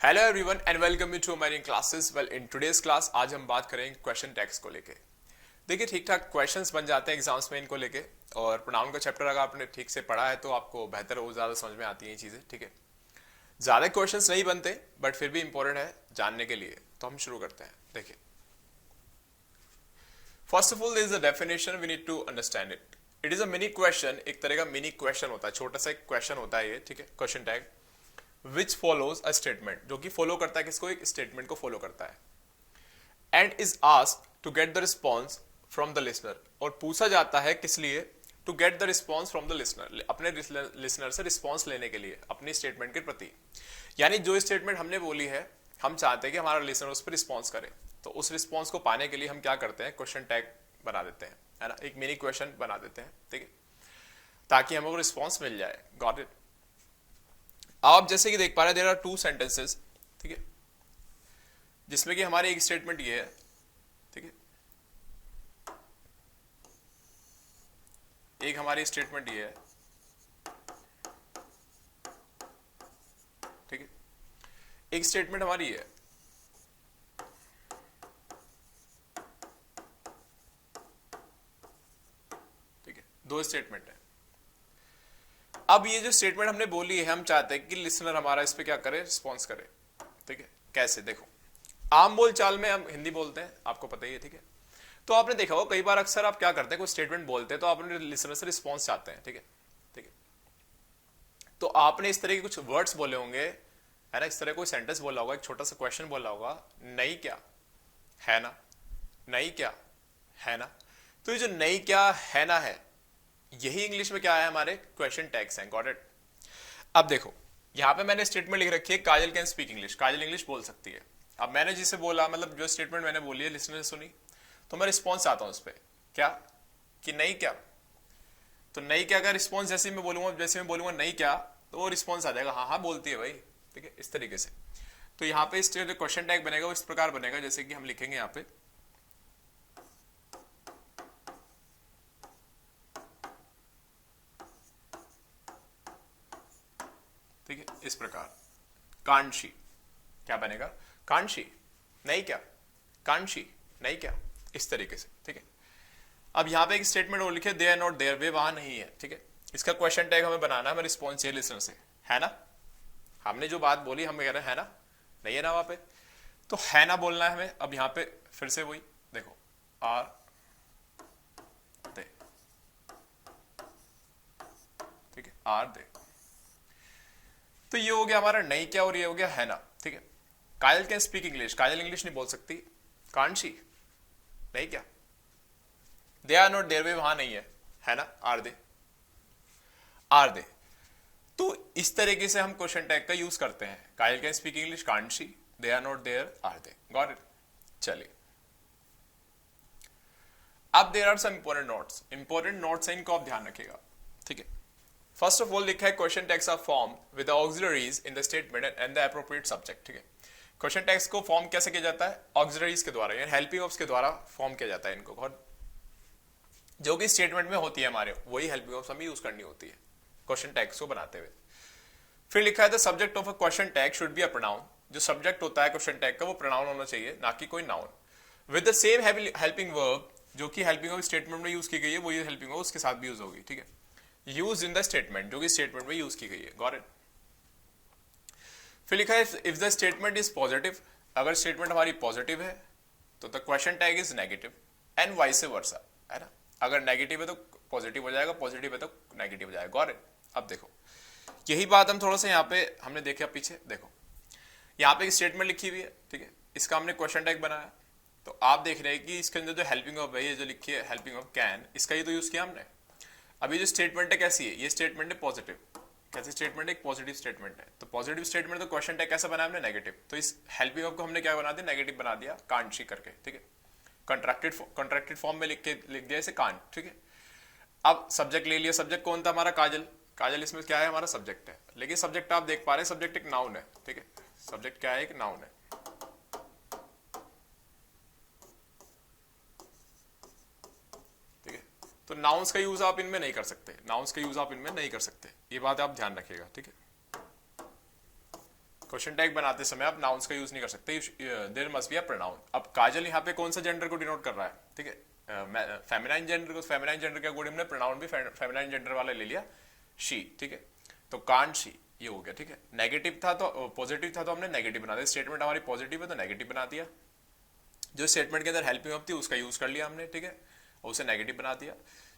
Hello everyone and welcome you to my classes. Well in today's class आज हम बात करेंगे क्वेश्चन टैग्स को लेके। देखिए ठीक ठाक क्वेश्चंस बन जाते हैं एग्जाम्स में इनको लेके, और प्रोनाउन का चैप्टर अगर आपने ठीक से पढ़ा है तो आपको बेहतर और ज़्यादा समझ में आती हैं ये चीज़ें। ठीक है, ज़्यादा क्वेश्चंस नहीं बनते बट फिर भी इंपॉर्टेंट है जानने के लिए, तो हम शुरू करते हैं। देखिए first of all there is a definition, we need to understand it. It is a mini question, एक तरह का मिनी क्वेश्चन होता है, छोटा सा एक क्वेश्चन होता है ये। ठीक है, question tag which follows a statement, जो कि फॉलो करता है किसको, एक स्टेटमेंट को फॉलो करता है, and is asked to get the response from the listener, और पूछा जाता है किस लिए, to get the response from the listener, अपने लिसनर से रिस्पॉन्स लेने के लिए अपनी स्टेटमेंट के प्रति। यानी जो स्टेटमेंट हमने बोली है हम चाहते हैं कि हमारा लिसनर उस पर रिस्पॉन्स करे, तो उस रिस्पॉन्स को पाने के लिए हम क्या करते हैं, क्वेश्चन टैग बना देते हैं, है ना, एक मिनी क्वेश्चन बना देते हैं। ठीक है, ताकि हमें वो रिस्पॉन्स मिल जाए। Got it. आप जैसे कि देख पा रहे हैं देयर आर टू सेंटेंसेस, ठीक है, जिसमें कि हमारी एक स्टेटमेंट ये है। ठीक है, एक हमारी स्टेटमेंट ये है। ठीक है, एक स्टेटमेंट हमारी ये है। ठीक है, दो स्टेटमेंट है। अब ये जो स्टेटमेंट हमने बोली है, हम चाहते हैं कि लिसनर हमारा इस पे क्या करे, रिस्पॉन्स करे। ठीक है, कैसे, देखो आम बोल चाल में हम हिंदी बोलते हैं, आपको पता ही है। ठीक है, तो आपने देखा हो कई बार अक्सर आप क्या करते हैं, कोई स्टेटमेंट बोलते हैं तो आप अपने लिसनर से रिस्पॉन्स चाहते हैं। ठीक है, ठीक है, तो आपने इस तरह के कुछ वर्ड्स बोले होंगे, है ना, इस तरह कोई सेंटेंस बोला होगा, एक छोटा सा क्वेश्चन बोला होगा, नहीं क्या, है ना, नहीं क्या, है ना। तो ये जो नहीं क्या है ना है, यही इंग्लिश में क्या है, हमारे क्वेश्चन टैग्स हैं। Got it. अब देखो यहां पे मैंने स्टेटमेंट लिख रखी है, Kajal can speak English, Kajal English बोल सकती है। अब मैंने जिसे बोला, मतलब जो स्टेटमेंट मैंने बोली है लिसनर ने सुनी, तो मैं रिस्पॉन्स आता हूं उस पर, क्या, कि नहीं क्या। तो नहीं क्या का रिस्पॉन्स जैसे मैं बोलूंगा, जैसे मैं बोलूंगा नहीं क्या, तो वो रिस्पॉन्स आ जाएगा, हाँ हाँ बोलती है भाई। ठीक है, इस तरीके से। तो यहाँ पे इस जो क्वेश्चन टैग बनेगा वो इस प्रकार बनेगा, जैसे कि हम लिखेंगे यहाँ पे, ठीक है, इस प्रकार, कांशी, क्या बनेगा, कांशी, नहीं क्या, कांशी, नहीं क्या, इस तरीके से। ठीक है, अब यहाँ पे एक स्टेटमेंट और लिखे, दे आर नॉट देयर, वे वहां नहीं है। ठीक है, इसका क्वेश्चन टैग हमें बनाना है, हमें रिस्पॉन्स चाहिए लिसनर से, है ना। हमने जो बात बोली हम कह रहे हैं है ना, नहीं है ना वहां पे, तो है ना बोलना है हमें। अब यहाँ पे फिर से वही देखो, आर दे, ठीक है, आर दे। तो ये हो गया हमारा नहीं क्या, और ये हो गया है ना। ठीक है, Kajal can speak English, Kajal English नहीं बोल सकती, कांट शी, नहीं क्या, दे आर नॉट देयर, वे वहां नहीं है ना, आर दे, आर दे। तो इस तरीके से हम क्वेश्चन टैग का यूज करते हैं, Kajal can speak English, can't she, they are not there, are they. Got it. चलिए अब there are some important notes हैं, इनको आप ध्यान रखिएगा। ठीक है, फर्स्ट ऑफ ऑल लिखा है question tags are form with auxiliaries in the statement and the appropriate subject. ठीक है, क्वेश्चन टैग्स को फॉर्म कैसे किया जाता है, ऑक्सिलरीज के द्वारा, यानी हेल्पिंग ऑफ्स के द्वारा फॉर्म किया जाता है इनको, बहुत जो कि स्टेटमेंट में होती है हमारे, वही हेल्पिंग ऑफ्स हमें यूज करनी होती है क्वेश्चन टैग्स को बनाते हुए। फिर लिखा है the subject of a question tag should be a pronoun, जो सब्जेक्ट होता है क्वेश्चन टैग का वो प्रोनाउन होना चाहिए, ना कि कोई noun, with the same helping verb, जो कि हेल्पिंग ऑफ स्टेटमेंट में यूज की गई है, वो ये हेल्पिंग ऑफ उसके साथ भी यूज होगी। ठीक है, यूज इन द स्टेटमेंट, जो कि स्टेटमेंट में यूज की गई है। Got it. फिर लिखा है if the statement is positive, अगर स्टेटमेंट हमारी पॉजिटिव है तो the question tag is negative, and vice versa, है ना, अगर नेगेटिव है तो पॉजिटिव हो जाएगा, पॉजिटिव है तो नेगेटिव हो जाएगा। Got it. अब देखो यही बात हम थोड़ा सा यहाँ पे हमने देखा पीछे, देखो यहाँ पे एक स्टेटमेंट लिखी हुई है। ठीक है, इसका हमने क्वेश्चन टैग बनाया, तो आप देख रहे हैं कि इसके अंदर जो हेल्पिंग ऑफ है, ये जो लिखी है हेल्पिंग ऑफ कैन, इसका ही तो यूज किया हमने। अभी जो स्टेटमेंट है कैसी है, ये स्टेटमेंट है पॉजिटिव, कैसे स्टेटमेंट है, एक पॉजिटिव स्टेटमेंट है, तो पॉजिटिव स्टेटमेंट तो क्वेश्चन टैग कैसा बनाया हमने, नेगेटिव, तो इस हेल्पिंग ऑफ को हमने क्या बना दिया, नेगेटिव बना दिया, कांट शी करके। ठीक है, कंट्रैक्टेड फॉर्म में लिख दिया इसे कांट। ठीक है, अब सब्जेक्ट ले लिया, सब्जेक्ट कौन था हमारा, काजल, काजल इसमें क्या है, हमारा सब्जेक्ट है, लेकिन सब्जेक्ट आप देख पा रहे हैं सब्जेक्ट एक नाउन है। ठीक है, सब्जेक्ट क्या है, एक नाउन है। ठीक है, तो नाउन्स का यूज आप इनमें नहीं कर सकते, नाउन्स का यूज आप इनमें नहीं कर सकते, ये बात आप ध्यान रखिएगा। ठीक है, क्वेश्चन टैग बनाते समय आप नाउन्स का यूज नहीं कर सकते, there must be a pronoun. अब काजल यहाँ पे कौन सा जेंडर को डिनोट कर रहा है, ठीक है, फेमिनाइन जेंडर को, फेमिनाइन जेंडर के अकॉर्डिंग हमने प्रोनाउन भी फेमिनाइन जेंडर वाला ले लिया, शी, ठीक है। तो कांट शी, ये हो गया, ठीक है। नेगेटिव था तो पॉजिटिव था तो हमने नेगेटिव बना दिया, स्टेटमेंट हमारी पॉजिटिव है तो नेगेटिव बना दिया। जो स्टेटमेंट के अंदर हेल्पिंग वर्ब थी उसका यूज कर लिया हमने, ठीक है, और उसे नेगेटिव बना दिया।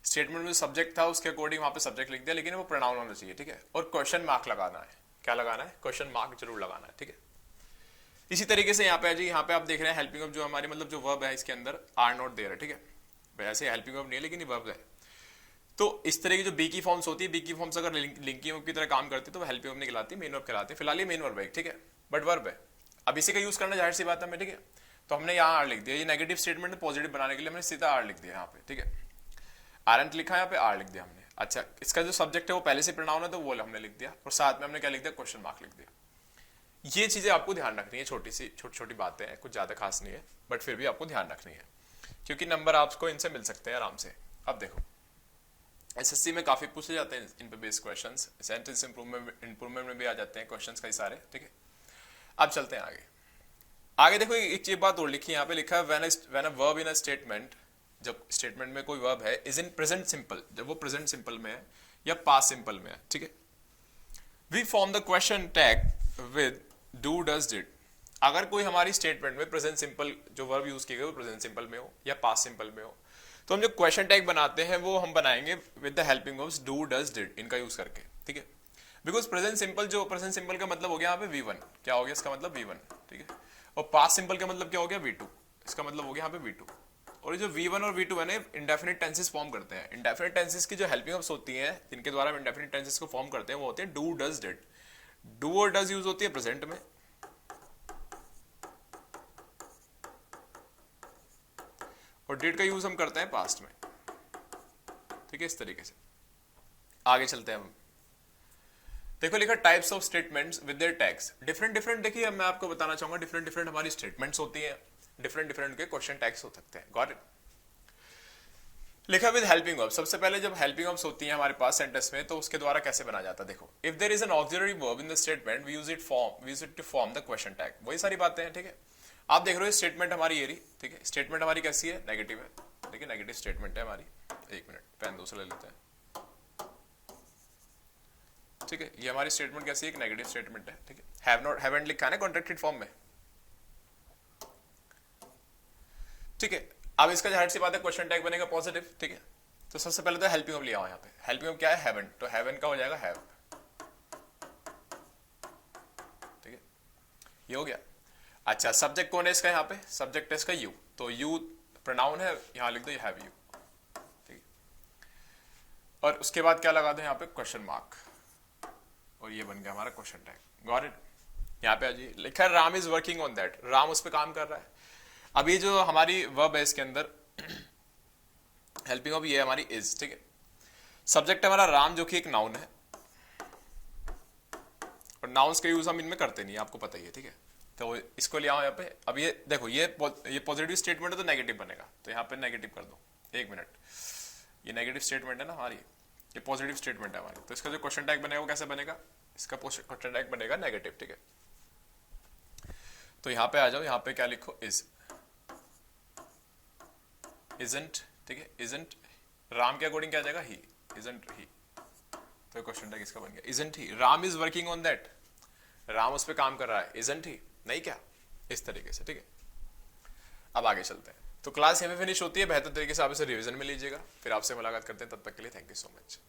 स्टेटमेंट में सब्जेक्ट था उसके अकॉर्डिंग वहां पे सब्जेक्ट लिख दिया, लेकिन वो प्रोनाउन होना चाहिए, ठीक है। और क्वेश्चन मार्क लगाना है, क्या लगाना है, क्वेश्चन मार्क जरूर लगाना है, ठीक है। इसी तरीके से यहाँ पे जी, यहाँ पे आप देख रहे हैं हेल्पिंग वर्ब जो हमारी मतलब जो वर्ब है इसके अंदर आर नॉट देयर है, ठीक है। वैसे हेल्पिंग वर्ब नहीं है लेकिन ये वर्ब है। तो इस तरह की जो बी की फॉर्म्स होती है, बी की फॉर्म्स अगर लिंकिंग वर्ब की तरह काम करती है तो वो हेल्पिंग वर्ब नहीं कहलाती, मेन वर्ब कहलाती है। फिलहाल ये मेन वर्ब है, ठीक है, बट वर्ब है। अब इसी का यूज करना जाहिर सी बात है, ठीक है। तो हमने यहाँ आर लिख दिया, ये नेगेटिव स्टेटमेंट में पॉजिटिव बनाने के लिए हमने सीधा आर लिख दिया यहाँ पे, ठीक है। आरंट लिखा है यहाँ पे, आर लिख दिया हमने। अच्छा, इसका जो सब्जेक्ट है वो पहले से प्रोनाउन है तो वो हमने लिख दिया, और साथ में हमने क्या लिख दिया, क्वेश्चन मार्क लिख दिया। ये चीजें आपको ध्यान रखनी है, छोटी छोटी बातें हैं, कुछ ज्यादा खास नहीं है, बट फिर भी आपको ध्यान रखनी है क्योंकि नंबर आपको इनसे मिल सकते हैं आराम से। अब देखो एसएससी में काफी पूछे जाते हैं इन पे बेस्ड क्वेश्चंस, सेंटेंस इंप्रूवमेंट में भी आ जाते हैं क्वेश्चंस कई सारे, ठीक है। अब चलते हैं आगे। आगे देखो एक चीज बात और लिखी है यहाँ पे, लिखा है when a verb in a statement, जब स्टेटमेंट में कोई वर्ब है इज इन प्रेजेंट सिंपल, जब वो प्रेजेंट सिंपल में है या पास्ट सिंपल में है, ठीक है, we form the question tag with do does did. अगर कोई हमारी स्टेटमेंट में प्रेजेंट सिंपल जो वर्ब यूज किए गए वो प्रेजेंट सिंपल में हो या पास्ट सिंपल में हो, तो हम जो क्वेश्चन टैग बनाते हैं वो हम बनाएंगे with the helping verbs do does did, इनका यूज करके, ठीक है। बिकॉज प्रेजेंट सिंपल, जो प्रेजेंट सिंपल का मतलब हो गया यहाँ पे V1, क्या हो गया इसका मतलब V1, ठीक है। और पास्ट सिंपल का मतलब क्या हो गया V2, इसका मतलब हो गया यहाँ पे V2। और ये जो V1 और V2 है ना, इंडेफिनिट टेंसेस फॉर्म करते हैं। इंडेफिनिट टेंसेस की जो हेल्पिंग वर्ब्स होती हैं जिनके द्वारा हम इंडेफिनिट टेंसेस को फॉर्म करते हैं वो होते हैं डू डज डिड। डू और डज यूज होती है प्रेजेंट में, और डिड का यूज हम करते हैं पास्ट में, ठीक है। इस तरीके से आगे चलते हैं हम। देखो लिखा types of statements with their tags, different. देखिए मैं आपको बताना चाहूंगा डिफरेंट हमारी स्टेटमेंट्स होती हैं, डिफरेंट के क्वेश्चन टैग्स हो सकते हैं, गॉट इट। लिखा विद हेल्पिंग वर्ब, सबसे पहले जब हेल्पिंग वर्ब्स होती हैं हमारे पास सेंटेंस में तो उसके द्वारा कैसे बना जाता है, देखो if there is an auxiliary verb in the statement we use it to form the question tag, वही सारी बातें हैं, ठीक है। आप देख रहे हो स्टेटमेंट हमारी ये रही, ठीक है। स्टेटमेंट हमारी कैसी है, नेगेटिव है, ठीक है, नेगेटिव स्टेटमेंट है हमारी। एक मिनट पेन दूसरा ले लेते हैं, ठीक है। ये हमारी स्टेटमेंट कैसी है, एक नेगेटिव स्टेटमेंट है, ठीक है। हैवंट लिखा है ना कॉन्ट्रैक्टेड फॉर्म में, ठीक है। अब इसका जाहिर सी बात है क्वेश्चन टैग बनेगा पॉजिटिव, ठीक है। तो सबसे पहले तो हेल्पिंग वर्ब लिया हुआ यहाँ पे, हेल्पिंग वर्ब क्या है, हैवंट, तो हैवंट का हो जाएगा हैव, ठीक है, ये हो गया। अच्छा सब्जेक्ट कौन है इसका, यहाँ पे सब्जेक्ट है इसका यू, तो यू प्रोनाउन है, यहाँ लिख दो यू हैव यू, ठीक है। और उसके बाद क्या लगा दो यहाँ पे क्वेश्चन मार्क, और ये बन गया हमारा क्वेश्चन टैग, गॉट इट। यहाँ पे जी लिखा है Ram is working on that, Ram उस पर काम कर रहा है। अभी जो हमारी वर्ब है इसके अंदर हेल्पिंग वर्ब ये हमारी इज, ठीक है। सब्जेक्ट हमारा राम जो कि एक नाउन है, और नाउन्स का यूज हम इनमें करते नहीं, आपको पता ही है, ठीक है। तो इसको ले आओ यहाँ पे। अब ये देखो ये पॉजिटिव स्टेटमेंट है तो नेगेटिव बनेगा, तो यहाँ पे नेगेटिव कर दो, एक मिनट, ये नेगेटिव स्टेटमेंट है ना हमारी, ये पॉजिटिव स्टेटमेंट है हमारी, तो इसका जो क्वेश्चन टैग बनेगा वो कैसे बनेगा, इसका क्वेश्चन टैग बनेगा नेगेटिव, ठीक है। तो यहाँ पे आ जाओ, यहाँ पे क्या लिखो, इज, इजंट, ठीक है, इजंट राम के अकॉर्डिंग क्या आ जाएगा, ही, इजंट ही, तो क्वेश्चन टैग इसका बन गया isn't he, Ram is working on that, Ram उस पे काम कर रहा है, इजंट ही, नहीं क्या, इस तरीके से, ठीक है। अब आगे चलते हैं। तो क्लास यहीं पे फिनिश होती है, बेहतर तरीके से आप इसे रिवीजन में लीजिएगा, फिर आपसे मुलाकात करते हैं, तब तक के लिए थैंक यू सो मच।